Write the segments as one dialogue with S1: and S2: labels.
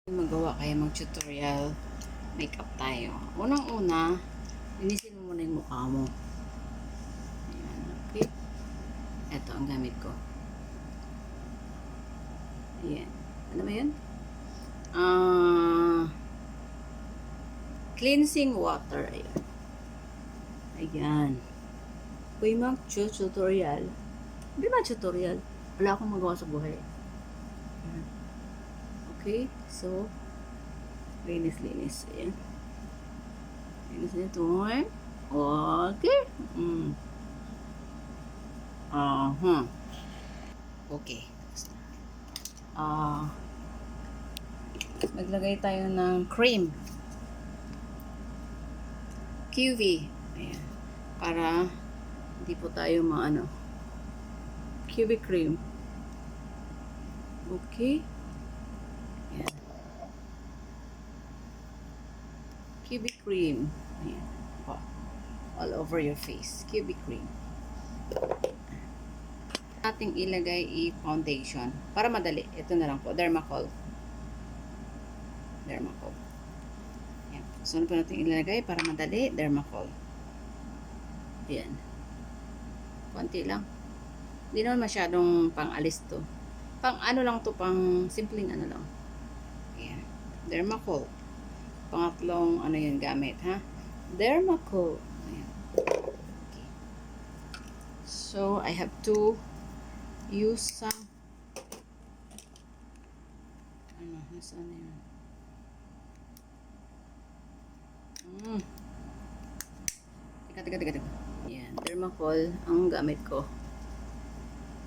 S1: Magawa kayo mag-tutorial makeup tayo. Unang-una, linisin mo muna yung mukha mo. Ayan, okay. Ito ang gamit ko. Ayan. Ano ba yun? Cleansing water. Ayan. Ayan. Kung yung mag-tutorial, hindi ba tutorial? Wala akong magawa sa buhay. Ayan. Okay, so linis. Ayan. Linis nito. Okay. Okay. Maglagay tayo ng cream. QV. Ayan. Para hindi po tayo maano. QV cream. Okay. Ayan. QV cream. Ayan. Oh. All over your face. QV cream. Ating ilagay i-foundation. Para madali. Ito na lang po. Dermacol. Ayan. So, ano po natin ilagay para madali? Dermacol. Ayan. Konti lang. Hindi naman masyadong pang-alis to. Pang ano lang to, pang simpleng ano lang. Ayan. Dermacol. Pangatlong ano yun gamit, ha? Dermacol. Ayan. Okay. So, I have to use some nasaan na yun? Teka. Ayan. Dermacol ang gamit ko.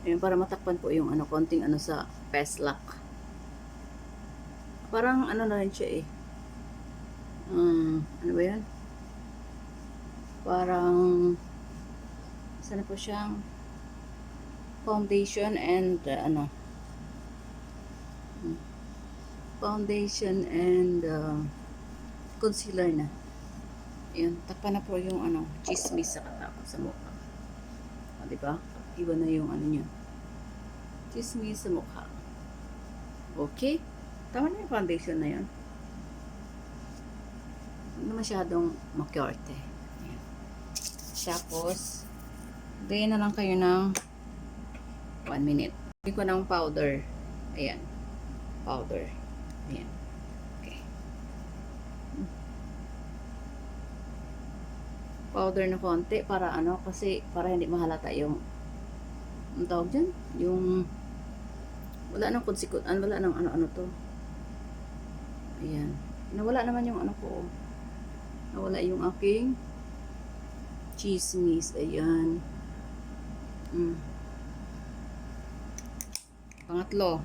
S1: Ayan, para matakpan po yung ano, konting ano sa pest lock. Parang ano na rin siya eh. Ano ba yan? Parang sana po siyang foundation and foundation and concealer na. Ayan, takpan na po yung ano, chismis sa katapos sa mukha. O, diba? Iba na yung ano niya. Chismis sa mukha. Okay? Tama na yung foundation na yan. Hindi masyadong makyarte. Ayan. Tapos, gayin na lang kayo ng 1 minute. Hindi ko ng powder. Ayan. Powder. Ayan. Okay. Powder na konti para ano, kasi para hindi mahalata yung ang tawag dyan, yung wala nang konsekutan, wala nang ano to. Ayan. Nawala naman yung ano ko. Nawala yung aking chismis. Ayan. Pangatlo.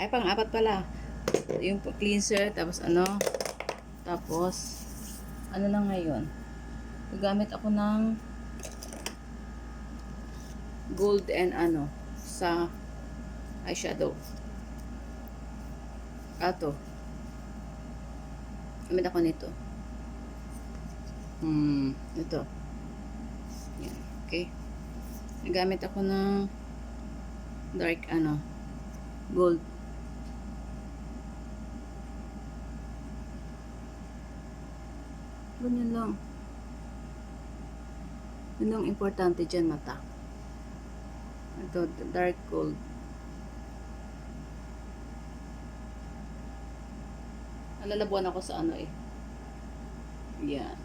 S1: Ay, pang-apat pala. Yung cleanser, tapos ano. Tapos, ano lang ngayon. Gagamit ako ng gold and ano, sa eyeshadow. Ato. Gamit ako nito. Ito. Yan. Okay. Nagamit ako ng dark ano, gold. Ganyan lang. Yun ang importante dyan, mata. Ito, dark gold. Nalalabuan ako sa ano eh. Yan.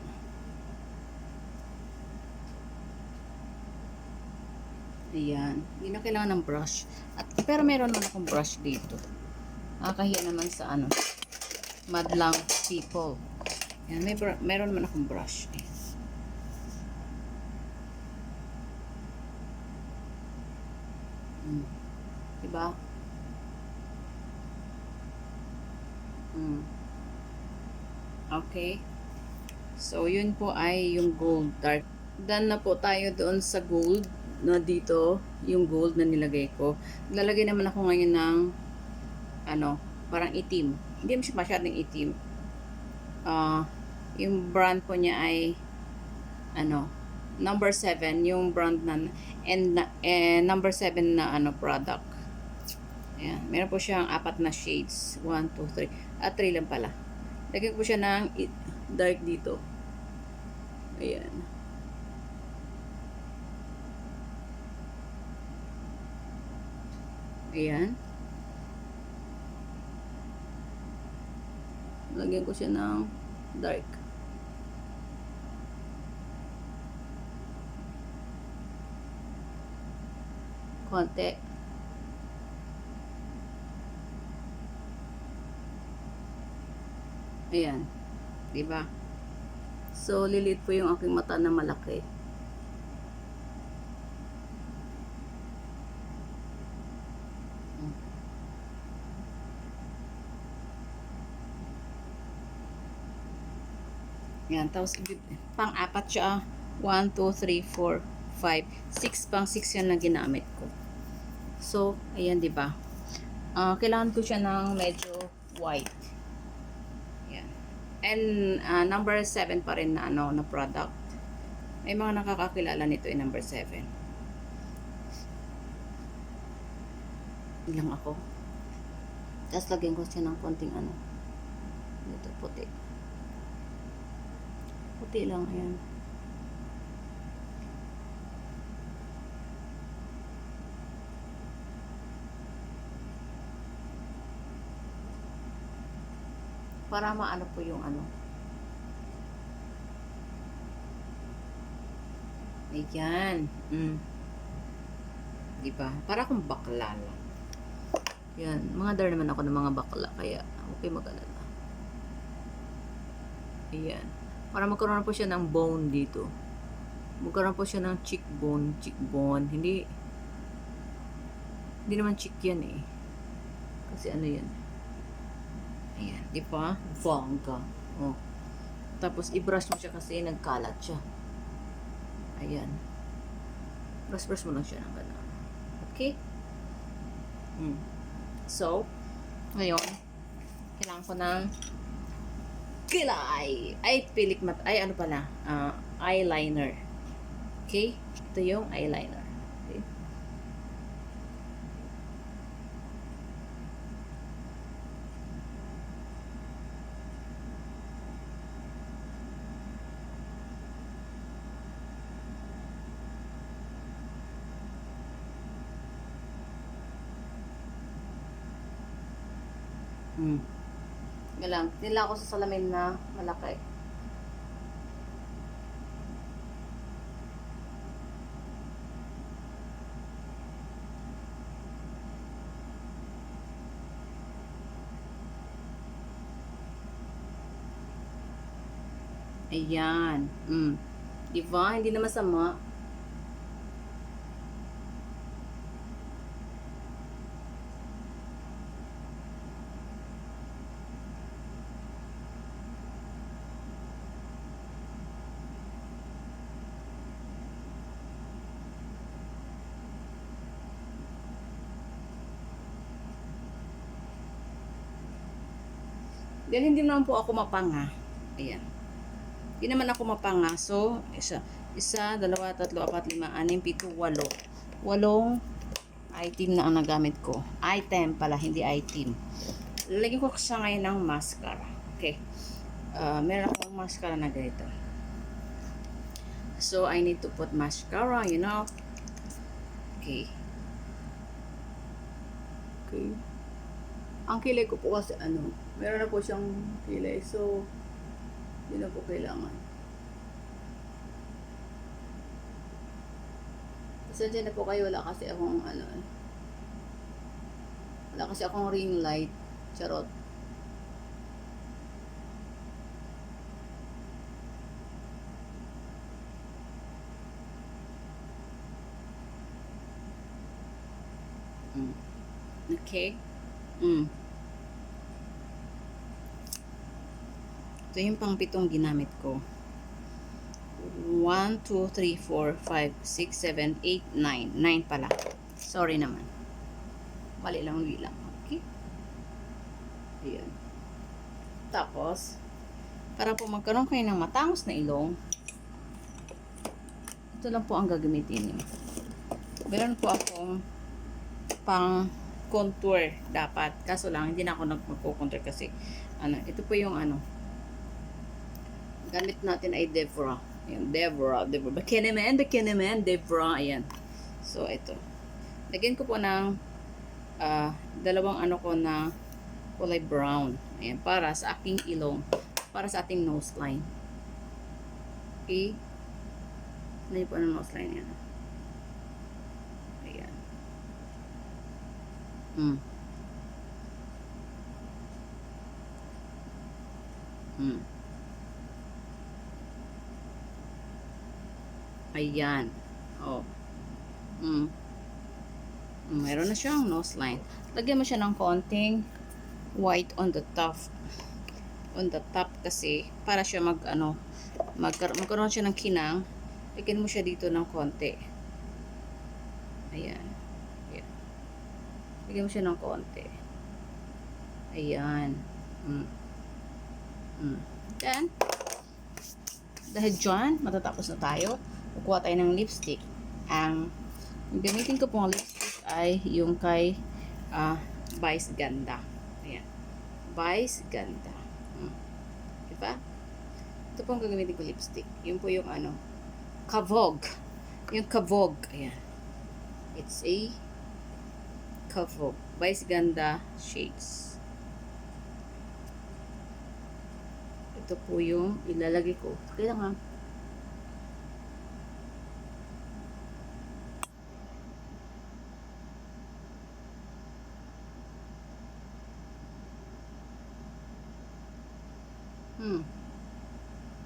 S1: Ayan. Hindi na kailangan ng brush. Pero meron naman akong brush dito. Nakakahiya naman sa ano. Madlang people. Ayan. Meron naman akong brush. Ayan. Diba? Okay. So, yun po ay yung gold dark. Done na po tayo doon sa gold na dito. Yung gold na nilagay ko. Lalagay naman ako ngayon ng ano, parang itim. Hindi mo siya masyadong itim. Yung brand po niya ay ano, number 7 yung brand na and number 7 na ano product. Ayan. Meron po siyang 4 na shades. 1, 2, 3. 3 lang pala. Lagyan ko siya ng dark dito. Ayan. Ayan. Lagyan ko siya ng dark. Konti. Ayan. Diba? So, lilit po yung aking mata na malaki. Yan. Tapos, pang-apat siya. 1, 2, 3, 4, 5, 6. Pang-6 yan na ginamit ko. So, ayan, diba? Kailangan ko siya ng medyo white. Yan. And, number 7 pa rin na, na product. May mga nakakakilala nito yung number 7. Ilang ako. Tapos, lagyan ko siya ng konting dito, puti. Puti lang, ayan. Para maano po yung Ayan. Diba? Para akong bakla lang. Yan. Mga dar naman ako ng mga bakla. Kaya, okay mag-alala. Ayan. Para magkaroon po siya ng bone dito. Magkaroon po siya ng cheekbone. Hindi naman cheek yan eh. Kasi yan. Ayan, di ba? Bongga. Oh. Tapos, i-brush mo siya kasi nagkalat siya. Ayan. Brush mo lang siya ng gano'n. Okay? So, ngayon, kailangan ko ng kilay. Ano pala? Eyeliner. Okay? Ito yung eyeliner. Okay? Galang. Nila ako sa salamin na malaki. Ayan. Diba? Hindi na masama. Dahil hindi naman po ako mapanga. Ayan. Hindi naman ako mapanga. So, 1, 2, 3, 4, 5, 6, 7, 8, 9, 10, 8 item na ang nagamit ko. Item pala, hindi item. Lalagyan ko sa ngayon ng mascara. Okay. Meron akong mascara na ganito. So, I need to put mascara, Okay. Okay. Ang kilay ko po kasi meron na po siyang kilay. So, hindi na po kailangan. Sadya na po kayo, wala kasi akong wala kasi akong ring light. Charot. Okay. Ito yung pang 7 ginamit ko. 1, 2, 3, 4, 5, 6, 7, 8, 9. 9 pala. Sorry naman. Mali lang bilang. Okay? Ayan. Tapos, para po magkaroon kayo ng matangos na ilong, ito lang po ang gagamitin niyo. Meron po akong pang contour dapat. Kaso lang, hindi na ako magko-contour kasi, ito po yung gamit natin ay Devra. Ayan, Devra. Bikini Man, Devra. Ayan. So, ito. Lagyan ko po ng dalawang ko na kulay brown. Ayan, para sa aking ilong. Para sa ating nose line. Okay. Ano po ang nose line yan? Ayan. Ayan. Oh. Meron na siyang nose line. Lagyan mo siya ng konting white on the top. On the top kasi para siya magkaroon siya ng kinang. Lagyan mo siya dito ng konti. Ayan. Ayan. Lagyan mo siya ng konti. Ayan. Then, dahil dyan, matatapos na tayo. Kukuha tayo ng lipstick. Ang gamitin ko pong lipstick ay yung kay Vice Ganda. Ayan. Vice Ganda. Diba? Ito pong gagamitin ko lipstick. Yun po yung Kavog. Yung Kavog. Ayan. It's a Kavog. Vice Ganda shades. Ito po yung ilalagay ko. Kailangan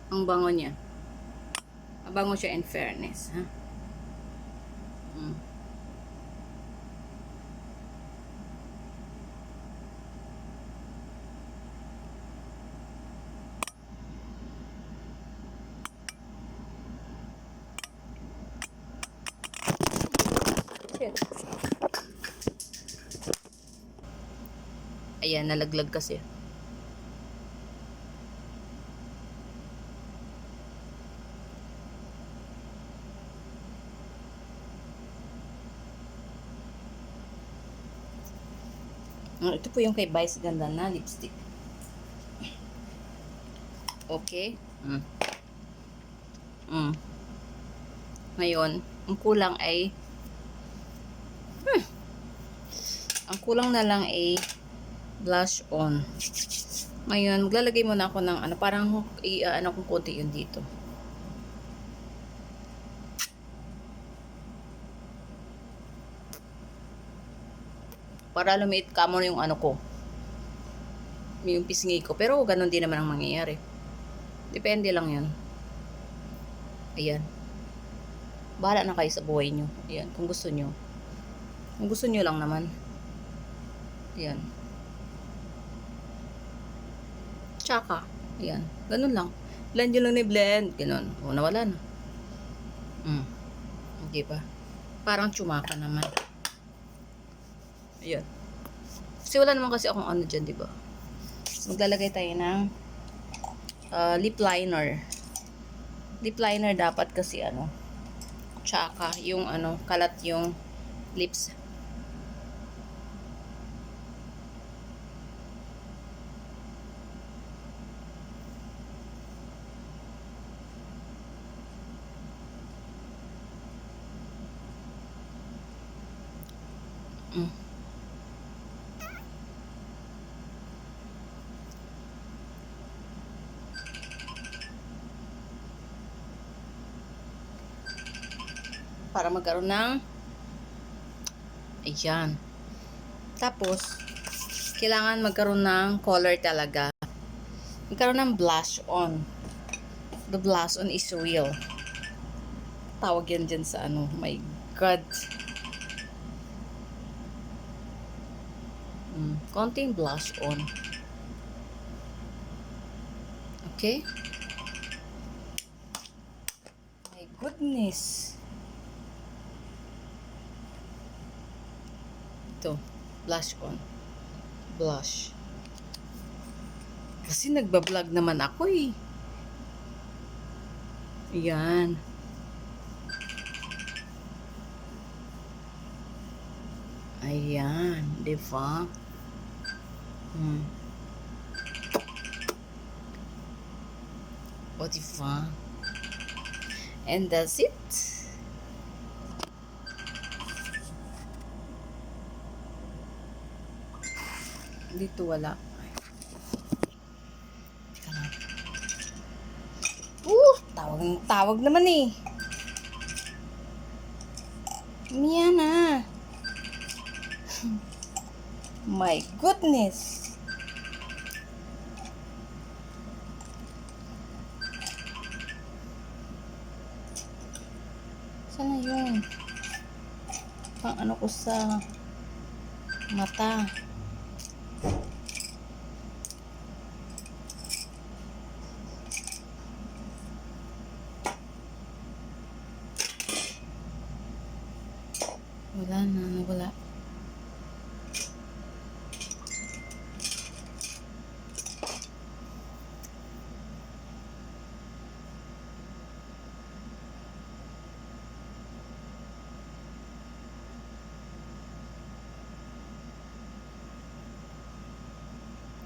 S1: ang bango niya. Mabango siya in fairness, ha? Ayan, nalaglag kasi. Ito po yung kay Vice Ganda na lipstick. Okay. Ngayon, ang kulang ay ang kulang na lang ay blush on. Ngayon, maglalagay muna ako ng parang kung konti yun dito. Para lumiit ka mo yung ko. Yung pisngi ko. Pero ganun din naman ang mangyayari. Depende lang yan. Ayan. Bahala na kayo sa buhay nyo. Ayan. Kung gusto nyo. Kung gusto nyo lang naman. Ayan. Tsaka. Ayan. Ganun lang. Blend nyo lang ni blend. Ganun. O, nawala na. Okay ba? Parang tsumaka naman. Ayan. Kasi wala naman kasi akong dyan, diba? Maglalagay tayo ng lip liner. Lip liner dapat kasi tsaka yung kalat yung lips. Para magkaroon ng ayan. Tapos kailangan magkaroon ng color talaga. Magkaroon ng blush on. The blush on is real. Tawag yan dyan sa my God. Konting blush on. Okay? My goodness. Ito, blush on. Blush. Kasi nagbablog naman ako eh. Ayan. Ayan, di ba? Hmm. O, di ba? And that's it. Dito wala. Teka lang. Tawag naman eh. Miya na. My goodness. Sana yun? Pang ano ko sa mata. Wala na, nawala.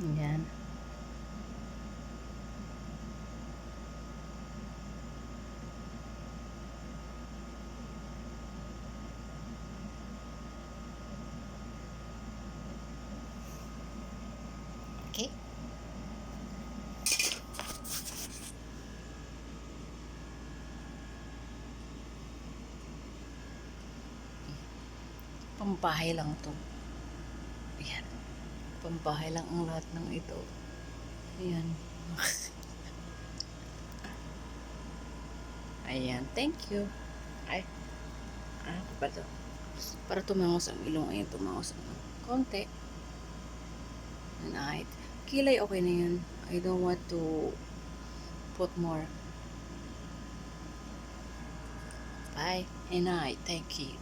S1: Ayan. Okay. Pambahay lang to. Ayan. Pambahay lang ang lahat ng ito. Ayan. Ayan. Thank you. Ay. Ano pa to? Para tumangos ang ilong. Ayan, tumangos ang konti. And kilay okay na yun. I don't want to put more. Bye. And thank you.